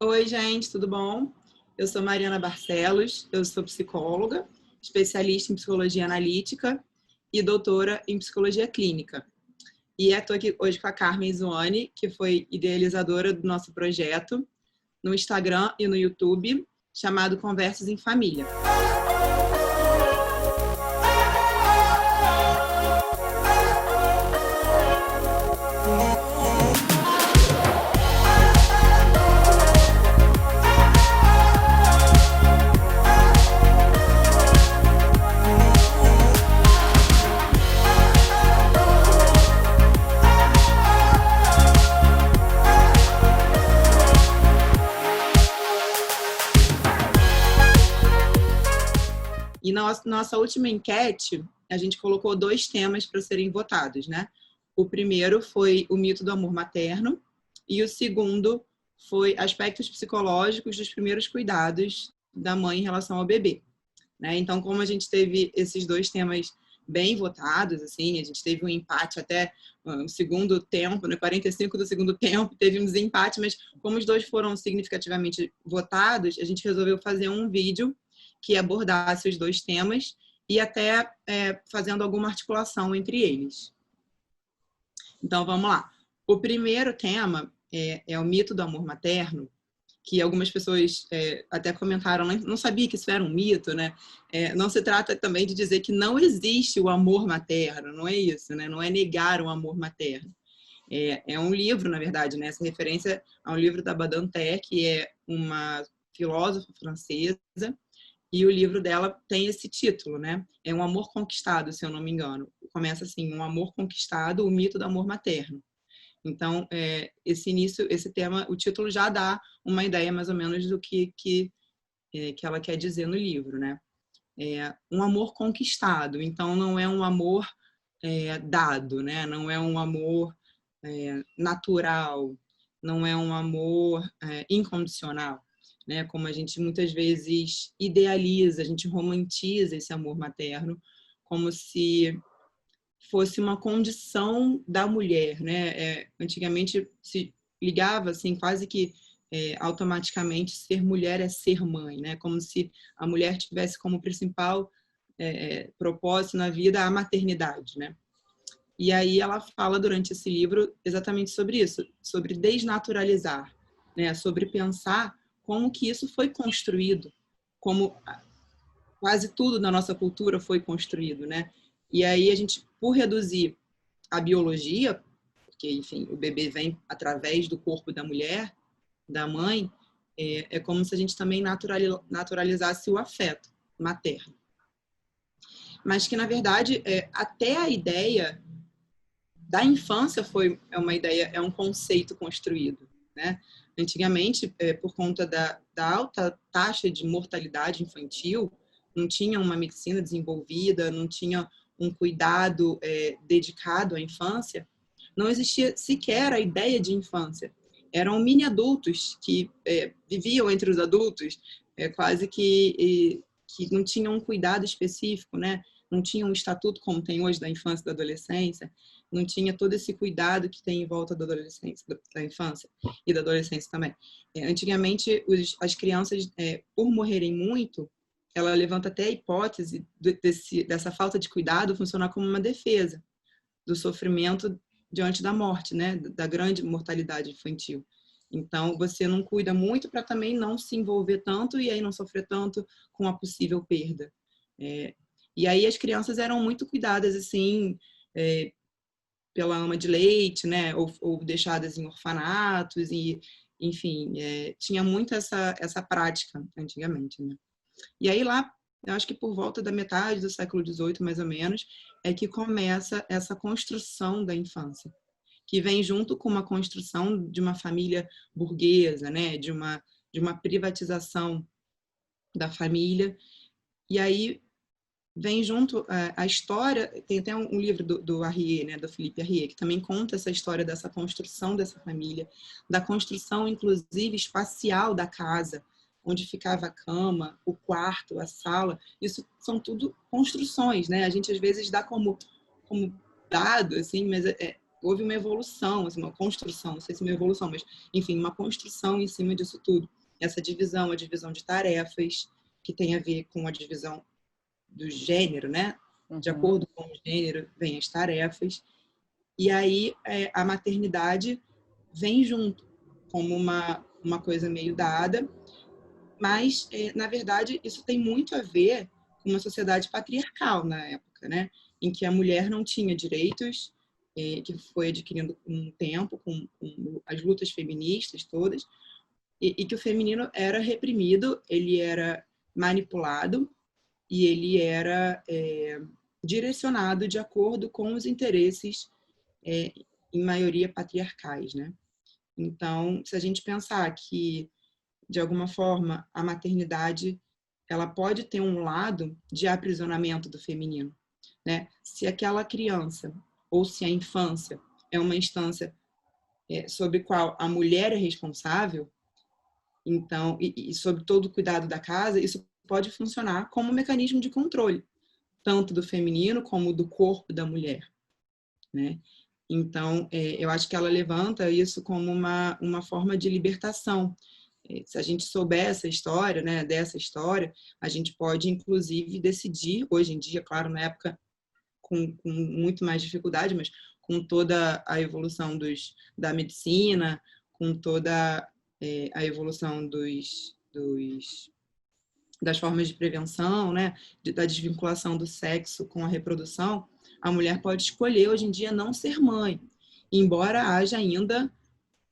Oi, gente, tudo bom? Eu sou Mariana Barcelos, eu sou psicóloga, especialista em psicologia analítica e doutora em psicologia clínica. E estou aqui hoje com a Carmen Zuani, que foi idealizadora do nosso projeto no Instagram e no YouTube, chamado Conversas em Família. E na nossa última enquete, a gente colocou 2 temas para serem votados, né? O primeiro foi o mito do amor materno e o segundo foi aspectos psicológicos dos primeiros cuidados da mãe em relação ao bebê, né? Então, como a gente teve esses 2 temas bem votados, assim, a gente teve um empate até o segundo tempo, no 45 do segundo tempo, teve um desempate, mas como os 2 foram significativamente votados, a gente resolveu fazer um vídeo que abordasse os 2 temas e até fazendo alguma articulação entre eles. Então, vamos lá. O primeiro tema é o mito do amor materno, que algumas pessoas até comentaram, não sabia que isso era um mito, né? Não se trata também de dizer que não existe o amor materno, não é isso, né? Não é negar o amor materno. É um livro, na verdade, né? Essa referência a um livro da Badinter, que é uma filósofa francesa, e o livro dela tem esse título, né? É Um Amor Conquistado, se eu não me engano. Começa assim, Um Amor Conquistado, o mito do amor materno. Então, esse tema, o título já dá uma ideia mais ou menos do que ela quer dizer no livro, né? Um amor conquistado, então não é um amor dado, né? Não é um amor natural, não é um amor incondicional, né? Como a gente muitas vezes idealiza, a gente romantiza esse amor materno como se fosse uma condição da mulher, né? Antigamente se ligava assim quase que automaticamente ser mulher é ser mãe, né? Como se a mulher tivesse como principal propósito na vida a maternidade, né? E aí ela fala durante esse livro exatamente sobre isso, sobre desnaturalizar, né? Sobre pensar como que isso foi construído, como quase tudo na nossa cultura foi construído, né? E aí a gente, por reduzir a biologia, porque, enfim, o bebê vem através do corpo da mulher, da mãe, é como se a gente também naturalizasse o afeto materno. Mas que, na verdade, até a ideia da infância uma ideia, é um conceito construído, né? Antigamente, por conta da alta taxa de mortalidade infantil, não tinha uma medicina desenvolvida, não tinha um cuidado dedicado à infância, não existia sequer a ideia de infância. Eram mini-adultos que viviam entre os adultos, quase que não tinham um cuidado específico, né? Não tinham um estatuto como tem hoje da infância e da adolescência, não tinha todo esse cuidado que tem em volta da adolescência, da infância e da adolescência também. Antigamente, as crianças, por morrerem muito, ela levanta até a hipótese dessa falta de cuidado funcionar como uma defesa do sofrimento diante da morte, né? Da grande mortalidade infantil. Então, você não cuida muito para também não se envolver tanto e aí não sofrer tanto com a possível perda. E aí as crianças eram muito cuidadas, assim, pela ama de leite, né? Ou deixadas em orfanatos e, enfim, tinha muito essa prática antigamente, né? E aí lá, eu acho que por volta da metade do século XVIII, mais ou menos, é que começa essa construção da infância, que vem junto com uma construção de uma família burguesa, né? De uma privatização da família. E aí vem junto a história, tem até um livro do Arrier, né, do Philippe Arrier, que também conta essa história dessa construção dessa família, da construção, inclusive, espacial da casa, onde ficava a cama, o quarto, a sala. Isso são tudo construções, né? A gente, às vezes, dá como dado, assim, mas houve uma evolução, assim, uma construção, não sei se uma evolução, mas, enfim, uma construção em cima disso tudo. Essa divisão, a divisão de tarefas, que tem a ver com a divisão do gênero, né? De acordo com o gênero, vem as tarefas. E aí a maternidade vem junto, como uma coisa meio dada, mas, na verdade, isso tem muito a ver com uma sociedade patriarcal na época, né? Em que a mulher não tinha direitos, que foi adquirindo com o tempo, com as lutas feministas todas, e que o feminino era reprimido, ele era manipulado e ele era direcionado de acordo com os interesses, em maioria patriarcais, né? Então, se a gente pensar que, de alguma forma, a maternidade ela pode ter um lado de aprisionamento do feminino, né? Se aquela criança ou se a infância é uma instância sobre a qual a mulher é responsável, então, e sobre todo o cuidado da casa, isso pode funcionar como um mecanismo de controle, tanto do feminino como do corpo da mulher, né? Então, eu acho que ela levanta isso como uma forma de libertação. Se a gente souber essa história, né, dessa história, a gente pode, inclusive, decidir, hoje em dia, claro, na época com muito mais dificuldade, mas com toda a evolução da medicina, com toda a evolução das formas de prevenção, né, da desvinculação do sexo com a reprodução, a mulher pode escolher hoje em dia não ser mãe, embora haja ainda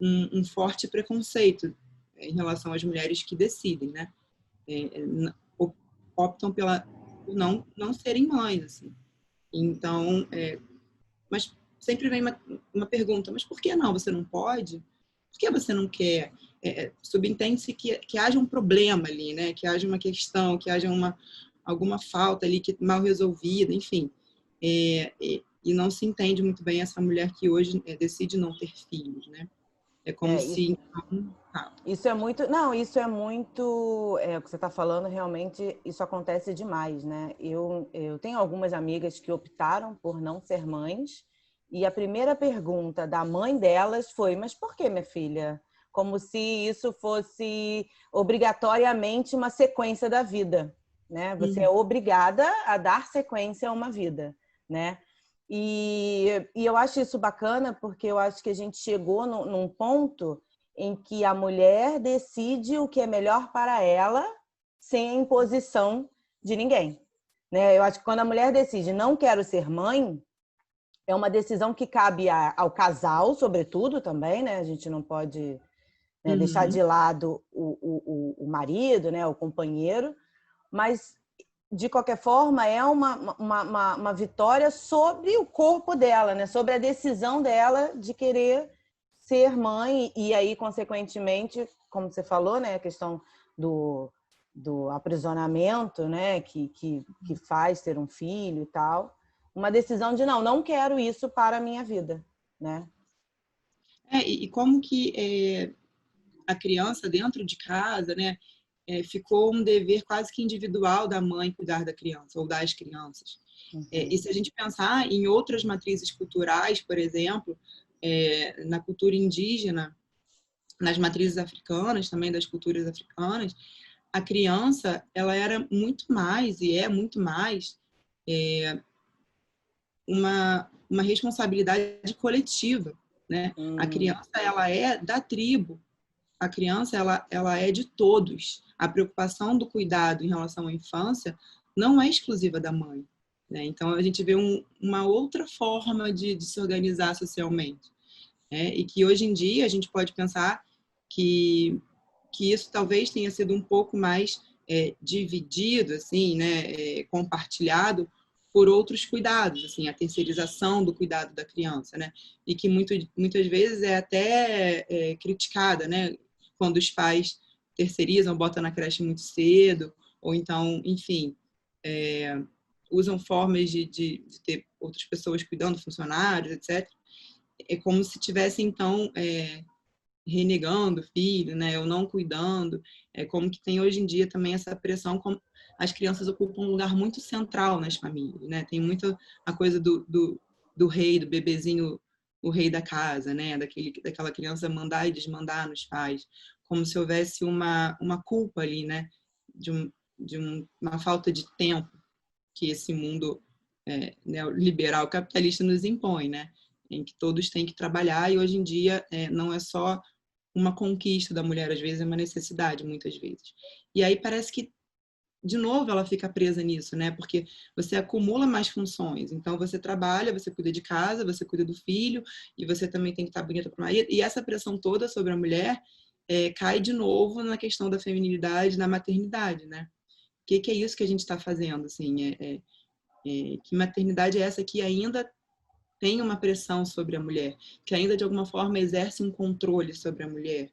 um forte preconceito em relação às mulheres que decidem, né, optam por não serem mães, assim. Então, mas sempre vem uma pergunta, mas por que não? Você não pode? Por que você não quer? Subentende-se que haja um problema ali, né? Que haja uma questão, que haja alguma falta ali que mal resolvida, enfim. E não se entende muito bem essa mulher que hoje decide não ter filhos, né? É como se... Então, isso é muito... Não, isso é muito... o que você está falando, realmente, isso acontece demais, né? Eu tenho algumas amigas que optaram por não ser mães, e a primeira pergunta da mãe delas foi: mas por que, minha filha? Como se isso fosse obrigatoriamente uma sequência da vida, né? Você é obrigada a dar sequência a uma vida, né? E eu acho isso bacana, porque eu acho que a gente chegou num ponto em que a mulher decide o que é melhor para ela, sem a imposição de ninguém, né? Eu acho que quando a mulher decide não quero ser mãe, é uma decisão que cabe ao casal, sobretudo, também, né? A gente não pode, né, deixar de lado o marido, né, o companheiro, mas, de qualquer forma, é uma vitória sobre o corpo dela, né? Sobre a decisão dela de querer ser mãe, e aí, consequentemente, como você falou, né, a questão do aprisionamento, né, que faz ter um filho e tal, uma decisão de não quero isso para a minha vida, né? E como que a criança dentro de casa, né, ficou um dever quase que individual da mãe cuidar da criança ou das crianças. E se a gente pensar em outras matrizes culturais, por exemplo, na cultura indígena, nas matrizes africanas, também das culturas africanas, a criança ela era muito mais e é muito mais uma responsabilidade coletiva, né? A criança ela é da tribo, a criança ela é de todos. A preocupação do cuidado em relação à infância não é exclusiva da mãe, né? Então a gente vê uma outra forma de se organizar socialmente, né? E que hoje em dia a gente pode pensar que isso talvez tenha sido um pouco mais dividido, assim, né? Compartilhado por outros cuidados, assim, a terceirização do cuidado da criança, né? E que muitas vezes é até criticada, né? Quando os pais terceirizam, botam na creche muito cedo, ou então, enfim, usam formas de ter outras pessoas cuidando, funcionários, etc. É como se tivesse, então, renegando o filho, né, ou não cuidando. É como que tem hoje em dia também essa pressão, como as crianças ocupam um lugar muito central nas famílias, né? Tem muito a coisa do rei, do bebezinho o rei da casa, né? Daquela criança mandar e desmandar nos pais, como se houvesse uma culpa ali, né? Uma falta de tempo que esse mundo neoliberal capitalista nos impõe, né? Em que todos têm que trabalhar e hoje em dia não é só uma conquista da mulher, às vezes é uma necessidade, muitas vezes. E aí parece que de novo ela fica presa nisso, né? Porque você acumula mais funções. Então você trabalha, você cuida de casa, você cuida do filho e você também tem que estar bonita para o marido. E essa pressão toda sobre a mulher cai de novo na questão da feminilidade, na maternidade, né? O que é isso que a gente está fazendo? Assim, que maternidade é essa que ainda tem uma pressão sobre a mulher, que ainda de alguma forma exerce um controle sobre a mulher,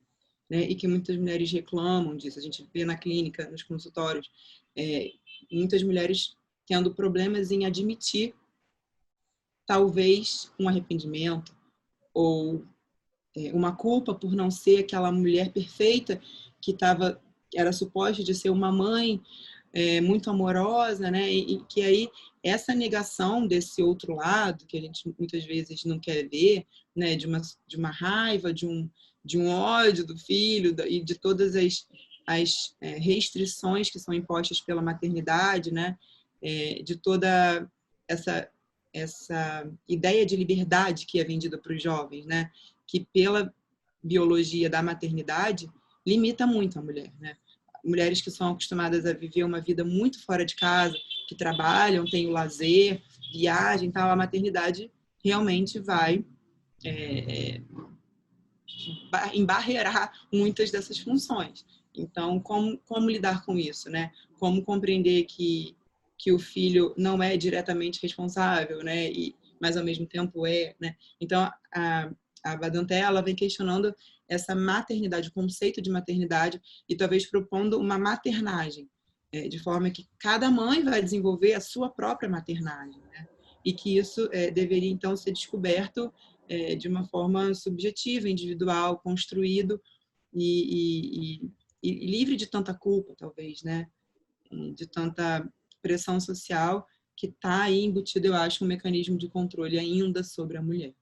né? E que muitas mulheres reclamam disso. A gente vê na clínica, nos consultórios, muitas mulheres tendo problemas em admitir talvez um arrependimento ou uma culpa por não ser aquela mulher perfeita que era suposta de ser uma mãe muito amorosa, né? E que aí essa negação desse outro lado que a gente muitas vezes não quer ver, né? De uma raiva, de um ódio do filho e de todas as restrições que são impostas pela maternidade, né? De toda essa ideia de liberdade que é vendida para os jovens, né? Que pela biologia da maternidade limita muito a mulher, né? Mulheres que são acostumadas a viver uma vida muito fora de casa, que trabalham, têm o lazer, viagem, tal, a maternidade realmente vai embarrear muitas dessas funções. Então, como lidar com isso, né? Como compreender que o filho não é diretamente responsável, né? Mas ao mesmo tempo né? Então, a Badanté, ela vem questionando essa maternidade, o conceito de maternidade e talvez propondo uma maternagem, de forma que cada mãe vai desenvolver a sua própria maternagem, né? E que isso deveria então ser descoberto de uma forma subjetiva, individual, construído e livre de tanta culpa, talvez, né? De tanta pressão social que está aí embutido, eu acho, um mecanismo de controle ainda sobre a mulher.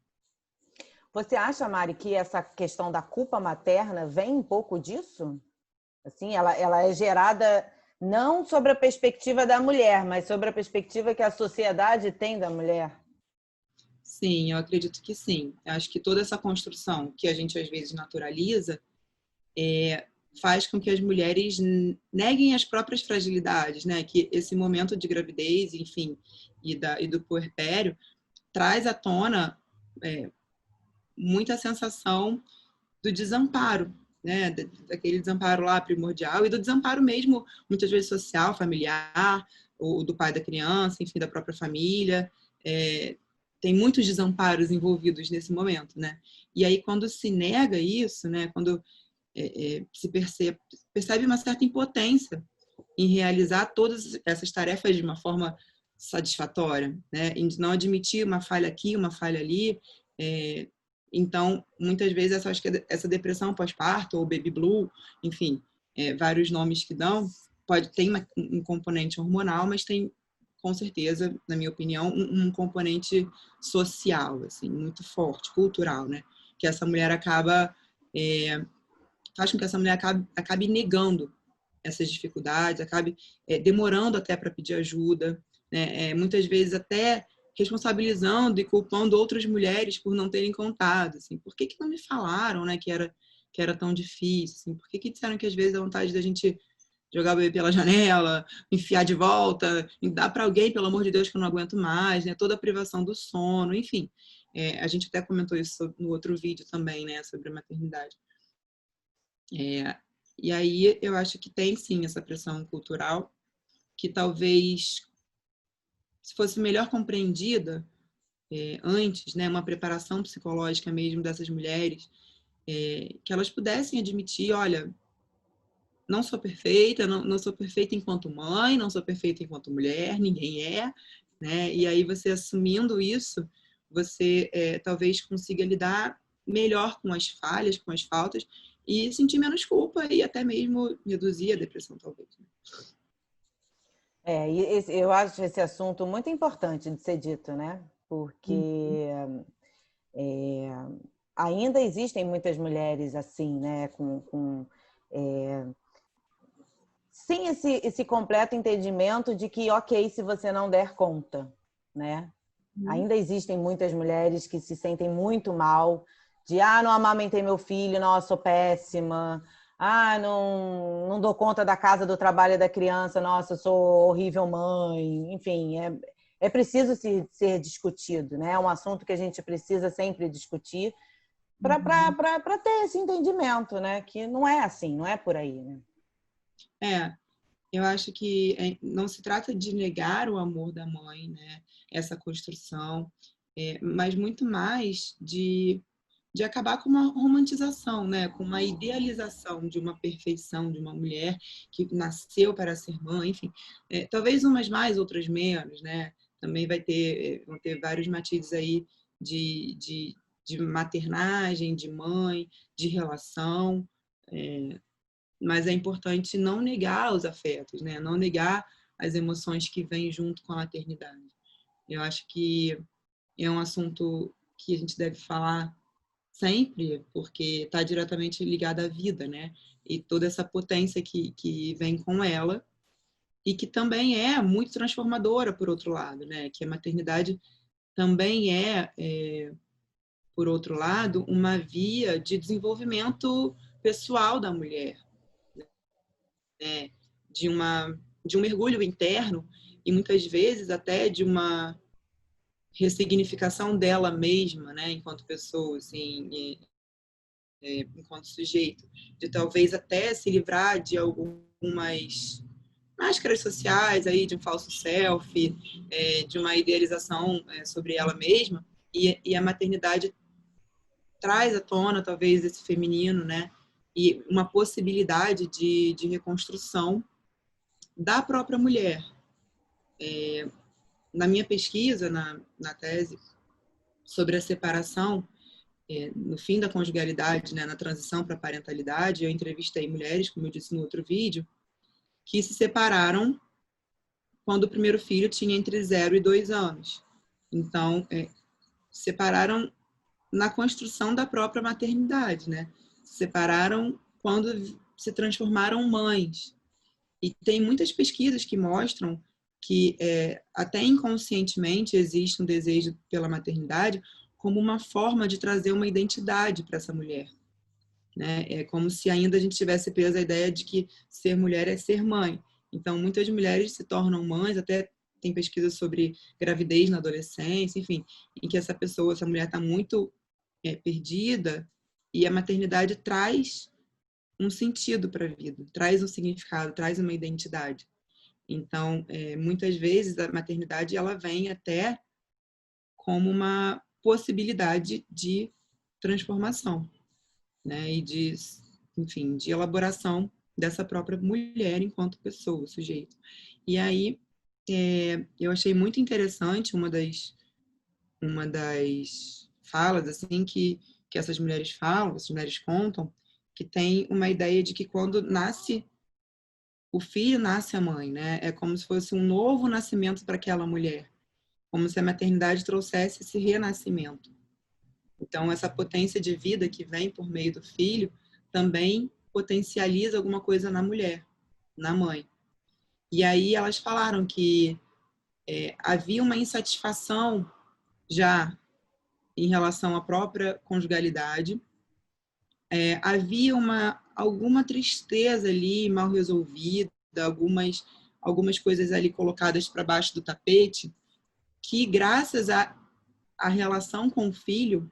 Você acha, Mari, que essa questão da culpa materna vem um pouco disso? Assim, ela é gerada não sobre a perspectiva da mulher, mas sobre a perspectiva que a sociedade tem da mulher? Sim, eu acredito que sim. Eu acho que toda essa construção que a gente às vezes naturaliza faz com que as mulheres neguem as próprias fragilidades, né? Que esse momento de gravidez, enfim, e do puerpério traz à tona muita sensação do desamparo, né? Daquele desamparo lá primordial e do desamparo mesmo, muitas vezes social, familiar, ou do pai da criança, enfim, da própria família. Tem muitos desamparos envolvidos nesse momento, né? E aí, quando se nega isso, né? Quando se percebe uma certa impotência em realizar todas essas tarefas de uma forma satisfatória, né? Em não admitir uma falha aqui, uma falha ali. Então, muitas vezes, acho que essa depressão pós-parto ou baby blue, enfim, vários nomes que dão, ter um componente hormonal, mas tem, com certeza, na minha opinião, um componente social, assim, muito forte, cultural, né? Que essa mulher faz com que essa mulher acabe negando essas dificuldades, acabe demorando até para pedir ajuda, né? Muitas vezes até responsabilizando e culpando outras mulheres por não terem contado, assim, por que não me falaram, né, que era tão difícil, assim, por que disseram que às vezes a vontade da gente jogar o bebê pela janela, enfiar de volta, dar para alguém, pelo amor de Deus, que eu não aguento mais, né, toda a privação do sono, enfim, a gente até comentou isso no outro vídeo também, né, sobre a maternidade. E aí eu acho que tem sim essa pressão cultural que talvez se fosse melhor compreendida antes, né, uma preparação psicológica mesmo dessas mulheres, que elas pudessem admitir, olha, não sou perfeita, não sou perfeita enquanto mãe, não sou perfeita enquanto mulher, ninguém né? E aí você assumindo isso, você talvez consiga lidar melhor com as falhas, com as faltas e sentir menos culpa e até mesmo reduzir a depressão, talvez. Eu acho esse assunto muito importante de ser dito, né? Porque Ainda existem muitas mulheres assim, né? Sem esse completo entendimento de que, ok, se você não der conta, né? Ainda existem muitas mulheres que se sentem muito mal de, não amamentei meu filho, não, eu sou péssima, não dou conta da casa, do trabalho da criança, nossa, eu sou horrível mãe. Enfim, é preciso ser discutido, né? É um assunto que a gente precisa sempre discutir para ter esse entendimento, né? Que não é assim, não é por aí, né? Eu acho que não se trata de negar o amor da mãe, né? Essa construção, mas muito mais de acabar com uma romantização, né? Com uma idealização de uma perfeição de uma mulher que nasceu para ser mãe, enfim. Talvez umas mais, outras menos, né? Também vão ter vários matizes aí de maternagem, de mãe, de relação, mas é importante não negar os afetos, né? Não negar as emoções que vêm junto com a maternidade. Eu acho que é um assunto que a gente deve falar sempre, porque está diretamente ligado à vida, né? E toda essa potência que vem com ela e que também é muito transformadora, por outro lado, né? Que a maternidade também por outro lado, uma via de desenvolvimento pessoal da mulher, né? de um mergulho interno e muitas vezes até de uma ressignificação dela mesma, né, enquanto pessoa, assim, enquanto sujeito, de talvez até se livrar de algumas máscaras sociais aí, de um falso selfie, de uma idealização sobre ela mesma, e a maternidade traz à tona talvez esse feminino, né, e uma possibilidade de reconstrução da própria mulher. Na minha pesquisa, na tese, sobre a separação, no fim da conjugalidade, né, na transição para a parentalidade, eu entrevistei mulheres, como eu disse no outro vídeo, que se separaram quando o primeiro filho tinha entre 0 e 2 anos. Então, separaram na construção da própria maternidade, né? Se separaram quando se transformaram mães. E tem muitas pesquisas que mostram que até inconscientemente existe um desejo pela maternidade como uma forma de trazer uma identidade para essa mulher, né? É como se ainda a gente tivesse preso a ideia de que ser mulher é ser mãe. Então, muitas mulheres se tornam mães, até tem pesquisas sobre gravidez na adolescência, enfim, em que essa mulher está muito perdida e a maternidade traz um sentido para a vida, traz um significado, traz uma identidade. Então, muitas vezes a maternidade ela vem até como uma possibilidade de transformação, né? E enfim, de elaboração dessa própria mulher enquanto pessoa, sujeito. E aí, eu achei muito interessante uma das falas assim que essas mulheres contam, que tem uma ideia de que quando nasce o filho, nasce a mãe, né? É como se fosse um novo nascimento para aquela mulher, como se a maternidade trouxesse esse renascimento. Então, essa potência de vida que vem por meio do filho também potencializa alguma coisa na mulher, na mãe. E aí elas falaram que havia uma insatisfação já em relação à própria conjugalidade, havia alguma tristeza ali mal resolvida, algumas coisas ali colocadas para baixo do tapete, que graças à relação com o filho,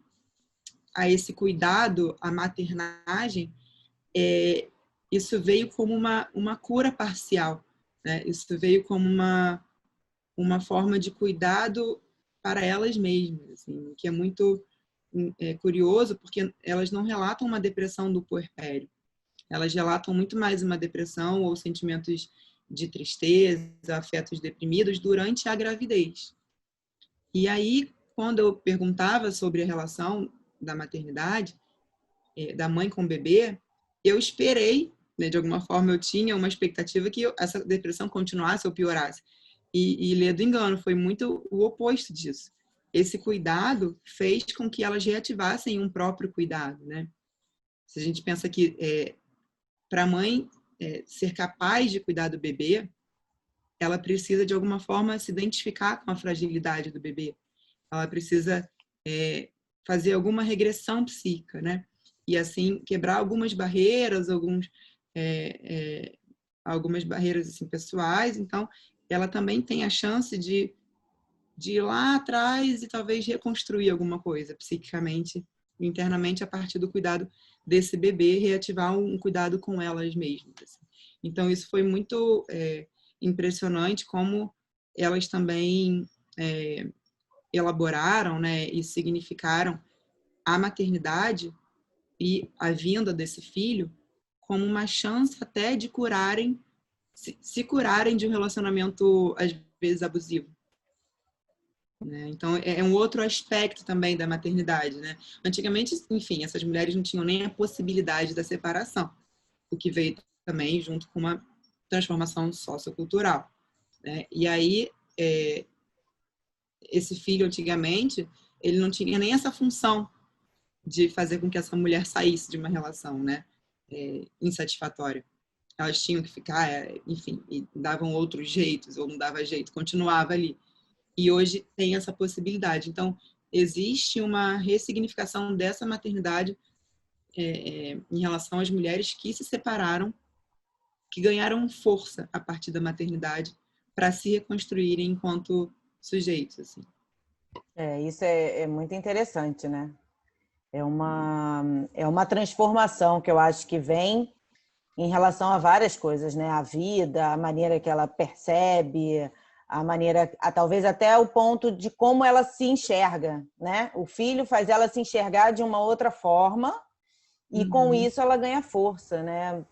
a esse cuidado, à maternagem, isso veio como uma cura parcial, né? Isso veio como uma forma de cuidado para elas mesmas, assim, que é muito curioso, porque elas não relatam uma depressão do puerpério, elas relatam muito mais uma depressão ou sentimentos de tristeza, afetos deprimidos durante a gravidez. E aí, quando eu perguntava sobre a relação da maternidade, da mãe com o bebê, eu esperei, né, de alguma forma eu tinha uma expectativa que essa depressão continuasse ou piorasse. E lê do engano, foi muito o oposto disso. esse cuidado fez com que elas reativassem um próprio cuidado, né? Se a gente pensa que para a mãe ser capaz de cuidar do bebê, ela precisa, de alguma forma, se identificar com a fragilidade do bebê. Ela precisa fazer alguma regressão psíquica, né? E, assim, quebrar algumas barreiras, algumas barreiras assim, pessoais. Então, ela também tem a chance de ir lá atrás e talvez reconstruir alguma coisa psiquicamente, internamente, a partir do cuidado desse bebê, reativar um cuidado com elas mesmas. Assim. Então, isso foi muito impressionante, como elas também elaboraram, né, e significaram a maternidade e a vinda desse filho como uma chance até de curarem, se curarem de um relacionamento, às vezes, abusivo. Né? Então, é um outro aspecto também da maternidade. Né? Antigamente, enfim, essas mulheres não tinham nem a possibilidade da separação, o que veio também junto com uma transformação sociocultural. Né? E aí, esse filho, antigamente, ele não tinha nem essa função de fazer com que essa mulher saísse de uma relação, né, insatisfatória. Elas tinham que ficar, enfim, e davam outros jeitos, ou não dava jeito, continuava ali. E hoje tem essa possibilidade. Então, existe uma ressignificação dessa maternidade em relação às mulheres que se separaram, que ganharam força a partir da maternidade para se reconstruírem enquanto sujeitos. Assim. Isso é muito interessante, né? É uma transformação que eu acho que vem em relação a várias coisas, né? A vida, a maneira que ela percebe, a maneira, talvez até o ponto de como ela se enxerga, né? O filho faz ela se enxergar de uma outra forma e com isso ela ganha força, né?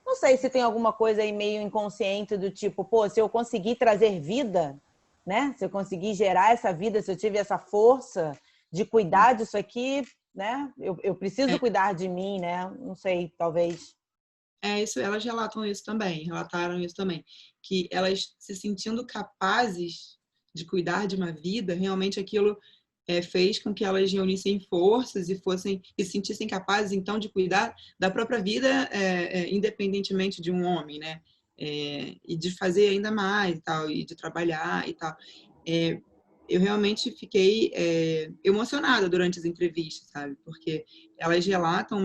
Não sei se tem alguma coisa aí meio inconsciente do tipo, pô, se eu conseguir trazer vida, né? Se eu conseguir gerar essa vida, se eu tive essa força de cuidar disso aqui, né? Eu preciso cuidar de mim, né? Não sei, talvez. Isso, elas relataram isso também, que elas se sentindo capazes de cuidar de uma vida, realmente aquilo fez com que elas reunissem forças e se sentissem capazes então de cuidar da própria vida, independentemente de um homem, né? E de fazer ainda mais e tal, e de trabalhar e tal. Eu realmente fiquei emocionada durante as entrevistas, sabe? Porque elas relatam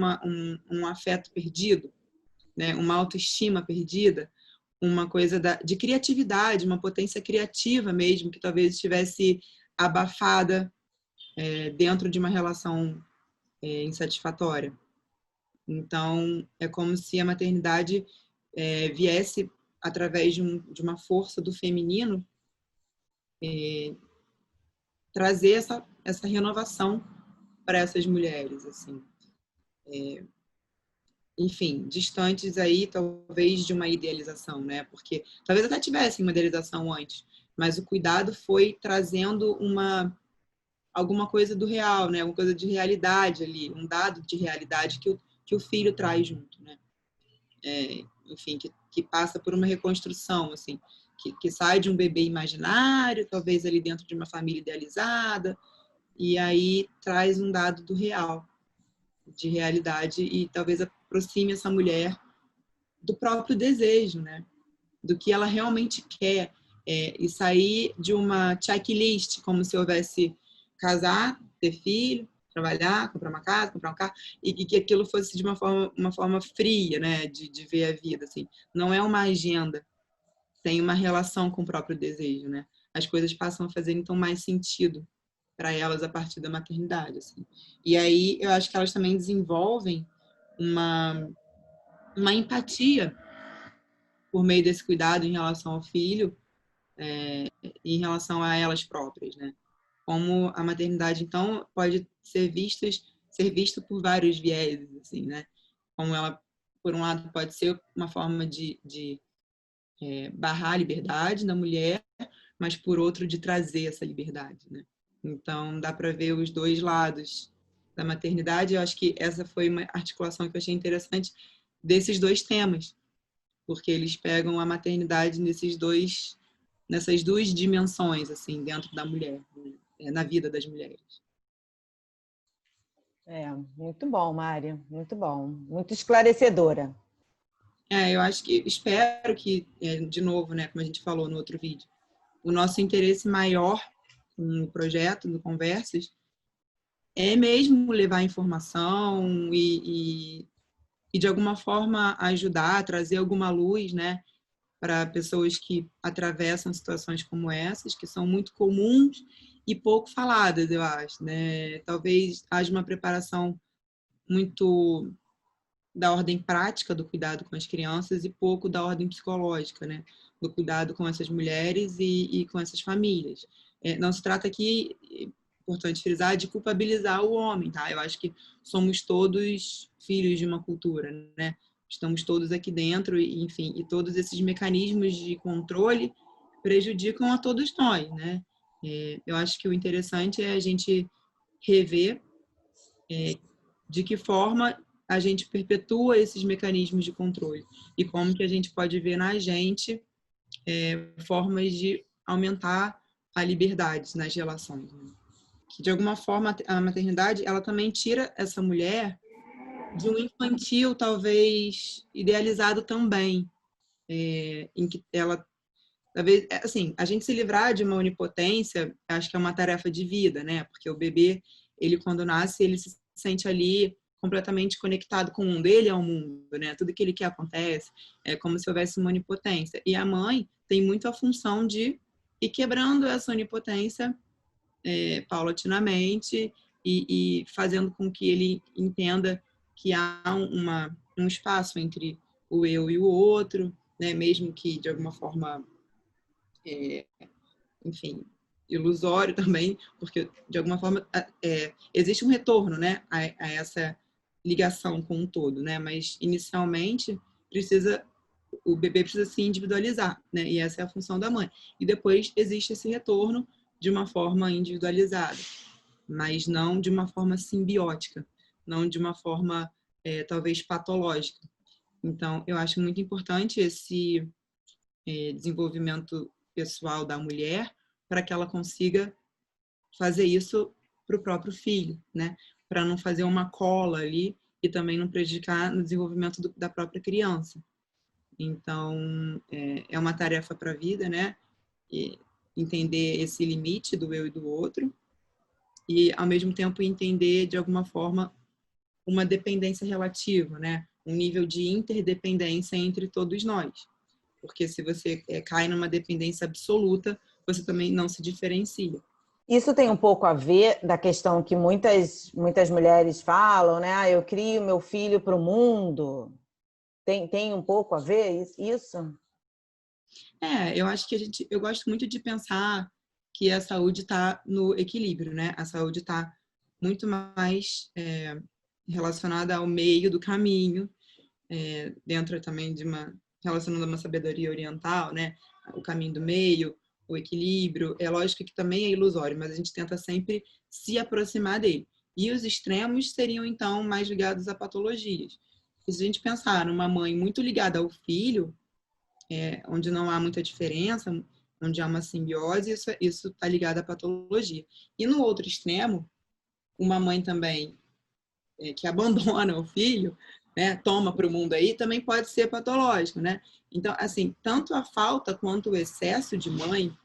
um afeto perdido, né? Uma autoestima perdida, uma coisa de criatividade, uma potência criativa mesmo, que talvez estivesse abafada dentro de uma relação insatisfatória. Então, é como se a maternidade viesse através de uma força do feminino trazer essa renovação para essas mulheres, assim. Enfim, distantes aí, talvez, de uma idealização, né? Porque talvez até tivesse uma idealização antes, mas o cuidado foi trazendo alguma coisa do real, né? Alguma coisa de realidade ali, um dado de realidade que o filho traz junto, né? Enfim, que passa por uma reconstrução, assim, que sai de um bebê imaginário, talvez ali dentro de uma família idealizada, e aí traz um dado do real, de realidade, e talvez aproxime essa mulher do próprio desejo, né? Do que ela realmente quer, e sair de uma checklist, como se houvesse casar, ter filho, trabalhar, comprar uma casa, comprar um carro, e que aquilo fosse de uma forma fria, né? De ver a vida, assim. Não é uma agenda, tem uma relação com o próprio desejo, né? As coisas passam a fazer, então, mais sentido para elas a partir da maternidade, assim. E aí, eu acho que elas também desenvolvem uma empatia por meio desse cuidado em relação ao filho, em relação a elas próprias, né? Como a maternidade, então, pode ser vista por vários vieses, assim, né? Como ela, por um lado, pode ser uma forma de barrar a liberdade da mulher, mas, por outro, de trazer essa liberdade, né? Então, dá para ver os dois lados da maternidade. Eu acho que essa foi uma articulação que eu achei interessante desses dois temas, porque eles pegam a maternidade nessas duas dimensões, assim, dentro da mulher. na vida das mulheres. Muito bom, Mari, muito bom, muito esclarecedora. Eu acho que, espero que, de novo, né, como a gente falou no outro vídeo, o nosso interesse maior no projeto, no Conversas, é mesmo levar informação e de alguma forma ajudar, trazer alguma luz, né, para pessoas que atravessam situações como essas, que são muito comuns e pouco faladas, eu acho, né? Talvez haja uma preparação muito da ordem prática do cuidado com as crianças e pouco da ordem psicológica, né? Do cuidado com essas mulheres e com essas famílias. Não se trata aqui, importante frisar, de culpabilizar o homem, tá? Eu acho que somos todos filhos de uma cultura, né? Estamos todos aqui dentro, enfim, e todos esses mecanismos de controle prejudicam a todos nós, né? Eu acho que o interessante é a gente rever de que forma a gente perpetua esses mecanismos de controle e como que a gente pode ver na gente formas de aumentar a liberdade nas relações, né? Que de alguma forma a maternidade ela também tira essa mulher de um infantil talvez idealizado também, em que ela talvez assim a gente se livrar de uma onipotência acho que é uma tarefa de vida, né? Porque o bebê ele quando nasce ele se sente ali completamente conectado com o mundo, ele é o mundo, né? Tudo que ele quer acontece, é como se houvesse uma onipotência. E a mãe tem muito a função de ir quebrando essa onipotência paulatinamente e fazendo com que ele entenda que há um espaço entre o eu e o outro, né? Mesmo que de alguma forma, enfim, ilusório também, porque de alguma forma existe um retorno, né, a essa ligação com o todo, né? Mas inicialmente o bebê precisa se individualizar, né? E essa é a função da mãe. E depois existe esse retorno de uma forma individualizada, mas não de uma forma simbiótica, não de uma forma talvez patológica. Então, eu acho muito importante esse desenvolvimento pessoal da mulher para que ela consiga fazer isso para o próprio filho, né? Para não fazer uma cola ali e também não prejudicar no desenvolvimento da própria criança. Então, é uma tarefa para a vida, né? E entender esse limite do eu e do outro e, ao mesmo tempo, entender, de alguma forma, uma dependência relativa, né? Um nível de interdependência entre todos nós. Porque se você cai numa dependência absoluta, você também não se diferencia. Isso tem um pouco a ver da questão que muitas mulheres falam, né? Ah, eu crio meu filho para o mundo. Tem um pouco a ver isso? Eu acho que eu gosto muito de pensar que a saúde está no equilíbrio, né? A saúde está muito mais relacionada ao meio do caminho, dentro também relacionando a uma sabedoria oriental, né? O caminho do meio, o equilíbrio. É lógico que também é ilusório, mas a gente tenta sempre se aproximar dele. E os extremos seriam, então, mais ligados a patologias. E se a gente pensar numa mãe muito ligada ao filho, onde não há muita diferença, onde há uma simbiose, isso está ligado à patologia. E no outro extremo, uma mãe também que abandona o filho, né, toma para o mundo aí, também pode ser patológico, né? Então, assim, tanto a falta quanto o excesso de mãe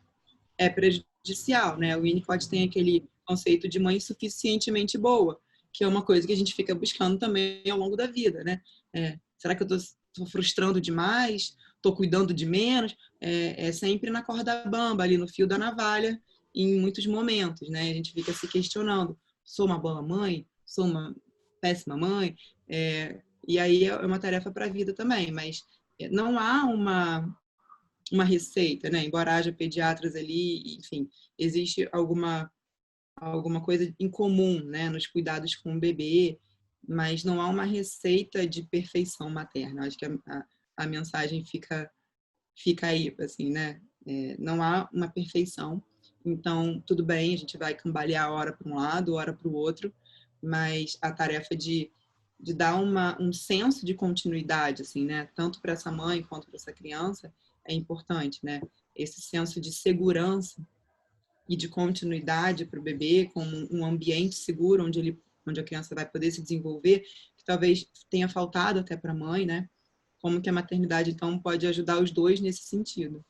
é prejudicial, né? O Winnicott tem aquele conceito de mãe suficientemente boa, que é uma coisa que a gente fica buscando também ao longo da vida, né? Será que eu estou frustrando demais? Estou cuidando de menos? É sempre na corda bamba, ali no fio da navalha, em muitos momentos, né? A gente fica se questionando: sou uma boa mãe? Sou uma péssima mãe? E aí é uma tarefa para a vida também, mas não há uma receita, né? Embora haja pediatras ali, enfim, existe alguma coisa em comum, né, nos cuidados com o bebê, mas não há uma receita de perfeição materna. Acho que a mensagem fica aí, assim, né? Não há uma perfeição. Então, tudo bem, a gente vai cambalear hora para um lado, hora para o outro, mas a tarefa de dar um senso de continuidade, assim, né? Tanto para essa mãe quanto para essa criança, é importante, né? Esse senso de segurança e de continuidade para o bebê, como um ambiente seguro onde a criança vai poder se desenvolver, que talvez tenha faltado até para a mãe, né? Como que a maternidade, então, pode ajudar os dois nesse sentido.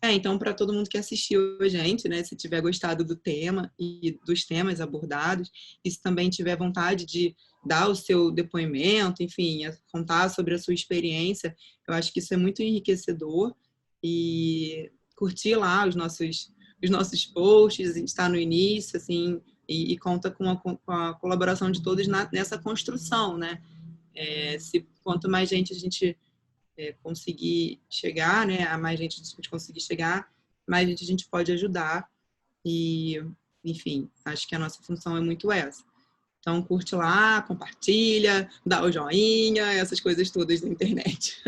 Então, para todo mundo que assistiu a gente, né, se tiver gostado do tema e dos temas abordados, e se também tiver vontade de dar o seu depoimento, enfim, contar sobre a sua experiência, eu acho que isso é muito enriquecedor. E curtir lá os nossos posts, a gente está no início, assim, e conta com a colaboração de todos nessa construção, né? Quanto mais gente a gente conseguir chegar, né, a mais gente a gente conseguir chegar, mais gente a gente pode ajudar. E, enfim, acho que a nossa função é muito essa. Então, curte lá, compartilha, dá o joinha, essas coisas todas na internet.